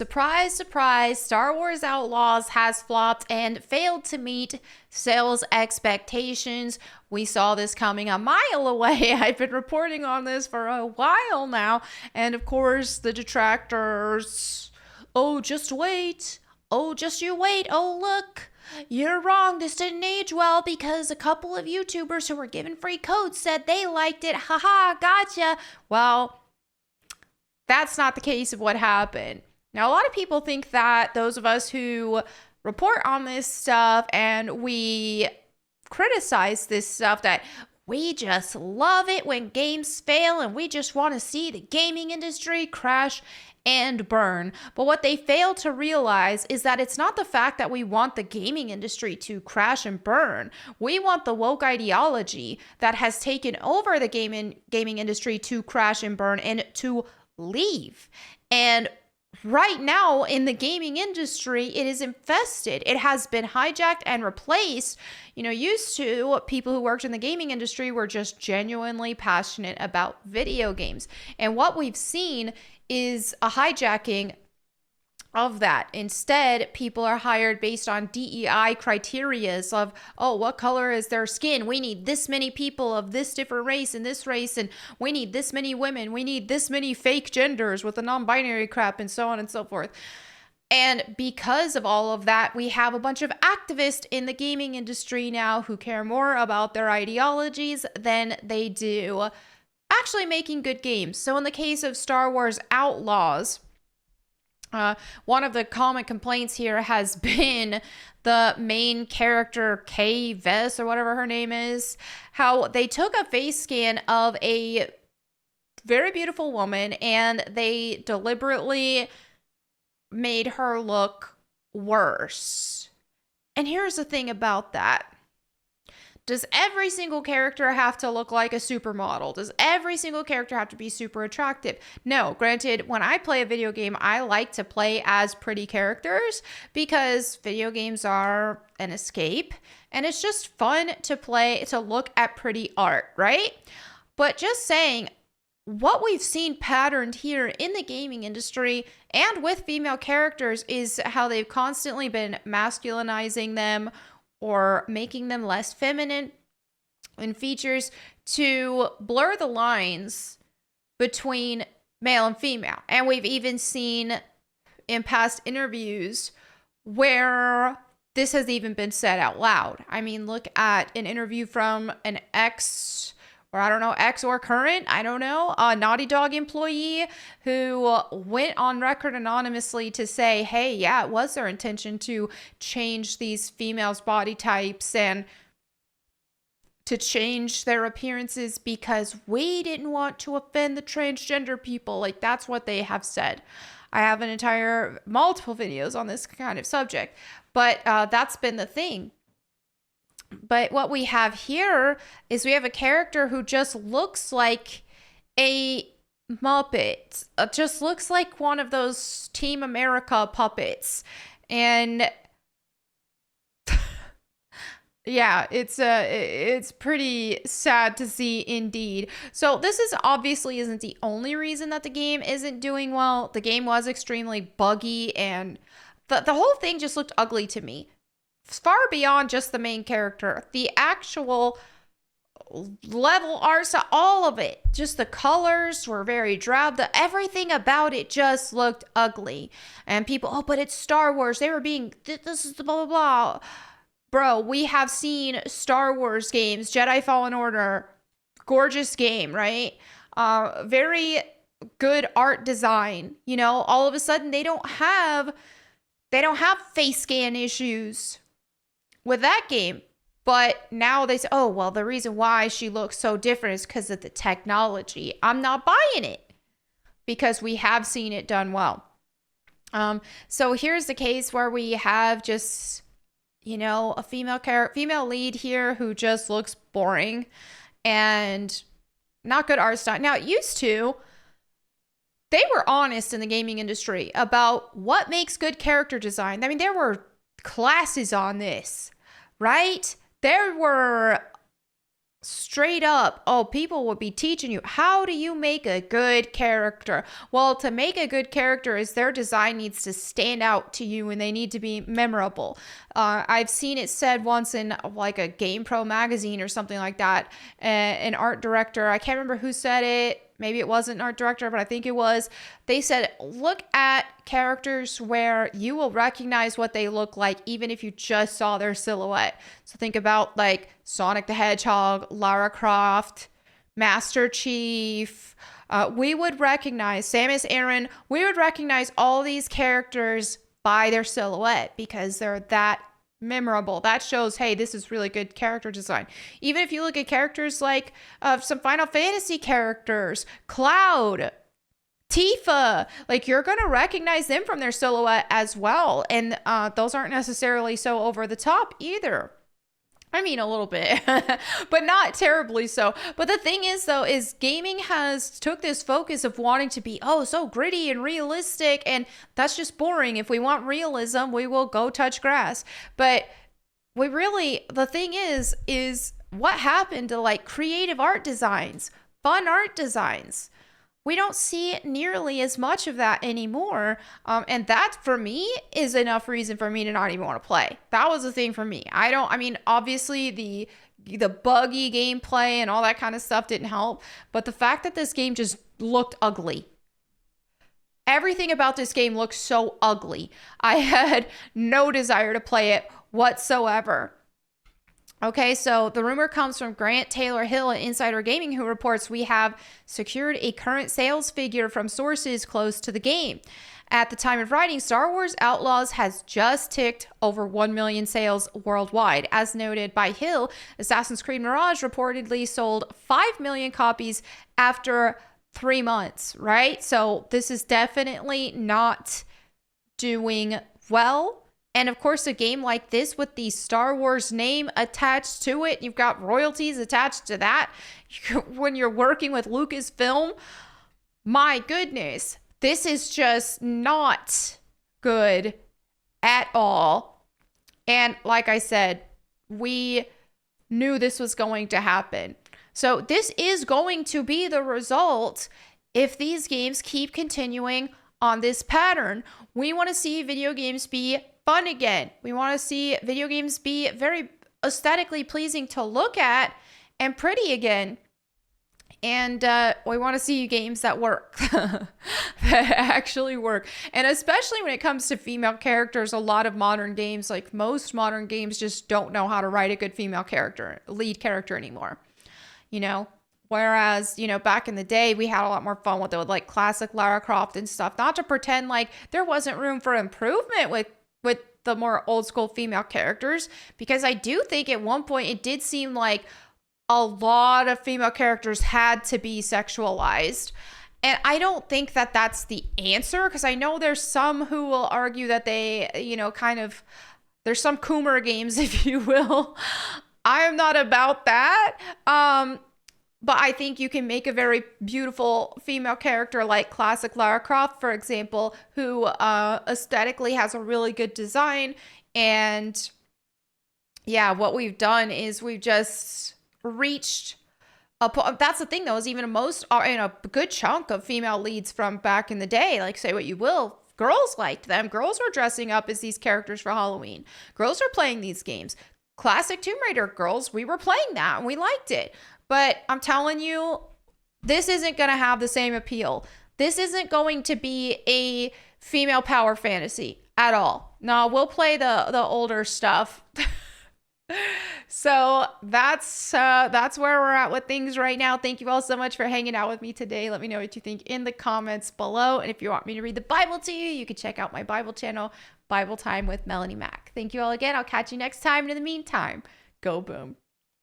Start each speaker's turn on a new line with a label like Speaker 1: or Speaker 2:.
Speaker 1: Surprise, surprise, Star Wars Outlaws has flopped and failed to meet sales expectations. We saw this coming a mile away. I've been reporting on this for a while now. And of course, the detractors. Oh, just wait. Oh, just you wait. Oh, look. You're wrong. This didn't age well because a couple of YouTubers who were given free codes said they liked it. Haha, gotcha. Well, that's not the case of what happened. Now, a lot of people think that those of us who report on this stuff and we criticize this stuff, that we just love it when games fail and we just want to see the gaming industry crash and burn. But what they fail to realize is that it's not the fact that we want the gaming industry to crash and burn. We want the woke ideology that has taken over the gaming industry to crash and burn and to leave. And right now in the gaming industry, it is infested. It has been hijacked and replaced. Used to, people who worked in the gaming industry were just genuinely passionate about video games. And what we've seen is a hijacking of that. Instead, people are hired based on DEI criterias of, oh, what color is their skin? We need this many people of this different race and this race, and we need this many women. We need this many fake genders with the non-binary crap and so on and so forth. And because of all of that, we have a bunch of activists in the gaming industry now who care more about their ideologies than they do actually making good games. So in the case of Star Wars Outlaws, one of the common complaints here has been the main character, Kay Vess, or whatever her name is, how they took a face scan of a very beautiful woman and they deliberately made her look worse. And here's the thing about that. Does every single character have to look like a supermodel? Does every single character have to be super attractive? No. Granted, when I play a video game, I like to play as pretty characters because video games are an escape and it's just fun to look at pretty art, right? But just saying, what we've seen patterned here in the gaming industry and with female characters is how they've constantly been masculinizing them or making them less feminine in features to blur the lines between male and female. And we've even seen in past interviews where this has even been said out loud. I mean, look at an interview from an ex or current, a Naughty Dog employee who went on record anonymously to say, hey, yeah, it was their intention to change these females' body types and to change their appearances because we didn't want to offend the transgender people. Like, that's what they have said. I have multiple videos on this kind of subject, but that's been the thing. But what we have here is we have a character who just looks like a Muppet. It just looks like one of those Team America puppets. And yeah, it's pretty sad to see indeed. So this obviously isn't the only reason that the game isn't doing well. The game was extremely buggy and the whole thing just looked ugly to me. Far beyond just the main character, the actual level art, all of it, just the colors were very drab. Everything about it just looked ugly. And people, oh, but it's Star Wars. They were being, this is the blah, blah, blah. Bro, we have seen Star Wars games, Jedi Fallen Order, gorgeous game, right? Very good art design. All of a sudden they don't have face scan issues with that game. But now they say, oh, well, the reason why she looks so different is because of the technology. I'm not buying it because we have seen it done well. So here's the case where we have just, a female lead here who just looks boring and not good art style. Now, they were honest in the gaming industry about what makes good character design. I mean, there were classes on this, right? There were straight up, oh, people would be teaching you, how do you make a good character? Well, to make a good character is their design needs to stand out to you and they need to be memorable. I've seen it said once in like a Game Pro magazine or something like that. An art director, I can't remember who said it. Maybe it wasn't an art director, but I think it was. They said, look at characters where you will recognize what they look like, even if you just saw their silhouette. So think about like Sonic the Hedgehog, Lara Croft, Master Chief. We would recognize Samus Aran. We would recognize all these characters by their silhouette because they're that memorable. That shows, hey, this is really good character design. Even if you look at characters like some Final Fantasy characters, Cloud, Tifa, like you're going to recognize them from their silhouette as well. And those aren't necessarily so over the top either. I mean, a little bit, but not terribly so. But the thing is, though, is gaming has took this focus of wanting to be, oh, so gritty and realistic. And that's just boring. If we want realism, we will go touch grass. But we really, the thing is what happened to like creative art designs, fun art designs? We don't see nearly as much of that anymore. And that for me is enough reason for me to not even want to play. That was the thing for me. I mean, obviously the buggy gameplay and all that kind of stuff didn't help. But the fact that this game just looked ugly. Everything about this game looked so ugly. I had no desire to play it whatsoever. Okay, so the rumor comes from Grant Taylor Hill at Insider Gaming, who reports we have secured a current sales figure from sources close to the game. At the time of writing, Star Wars Outlaws has just ticked over 1 million sales worldwide. As noted by Hill, Assassin's Creed Mirage reportedly sold 5 million copies after 3 months, right? So this is definitely not doing well. And of course, a game like this with the Star Wars name attached to it, you've got royalties attached to that. When you're working with Lucasfilm, my goodness, this is just not good at all. And like I said, we knew this was going to happen. So this is going to be the result if these games keep continuing on this pattern. We want to see video games be fun again. We want to see video games be very aesthetically pleasing to look at and pretty again. And we want to see games that work, that actually work. And especially when it comes to female characters, a lot of modern games, like most modern games, just don't know how to write a good female character, lead character anymore. You know? Whereas, you know, back in the day, we had a lot more fun with it, with like classic Lara Croft and stuff. Not to pretend like there wasn't room for improvement with the more old school female characters, because I do think at one point it did seem like a lot of female characters had to be sexualized. And I don't think that that's the answer, because I know there's some who will argue that they, you know, kind of, there's some Coomer games, if you will. I am not about that. But I think you can make a very beautiful female character like classic Lara Croft, for example, who aesthetically has a really good design. And yeah, what we've done is we've just reached that's the thing, though, is even a good chunk of female leads from back in the day, like say what you will, girls liked them. Girls were dressing up as these characters for Halloween. Girls are playing these games. Classic Tomb Raider girls, we were playing that and we liked it. But I'm telling you, this isn't going to have the same appeal. This isn't going to be a female power fantasy at all. No, we'll play the older stuff. So that's where we're at with things right now. Thank you all so much for hanging out with me today. Let me know what you think in the comments below. And if you want me to read the Bible to you, you can check out my Bible channel, Bible Time with Melanie Mack. Thank you all again. I'll catch you next time. And in the meantime, go boom.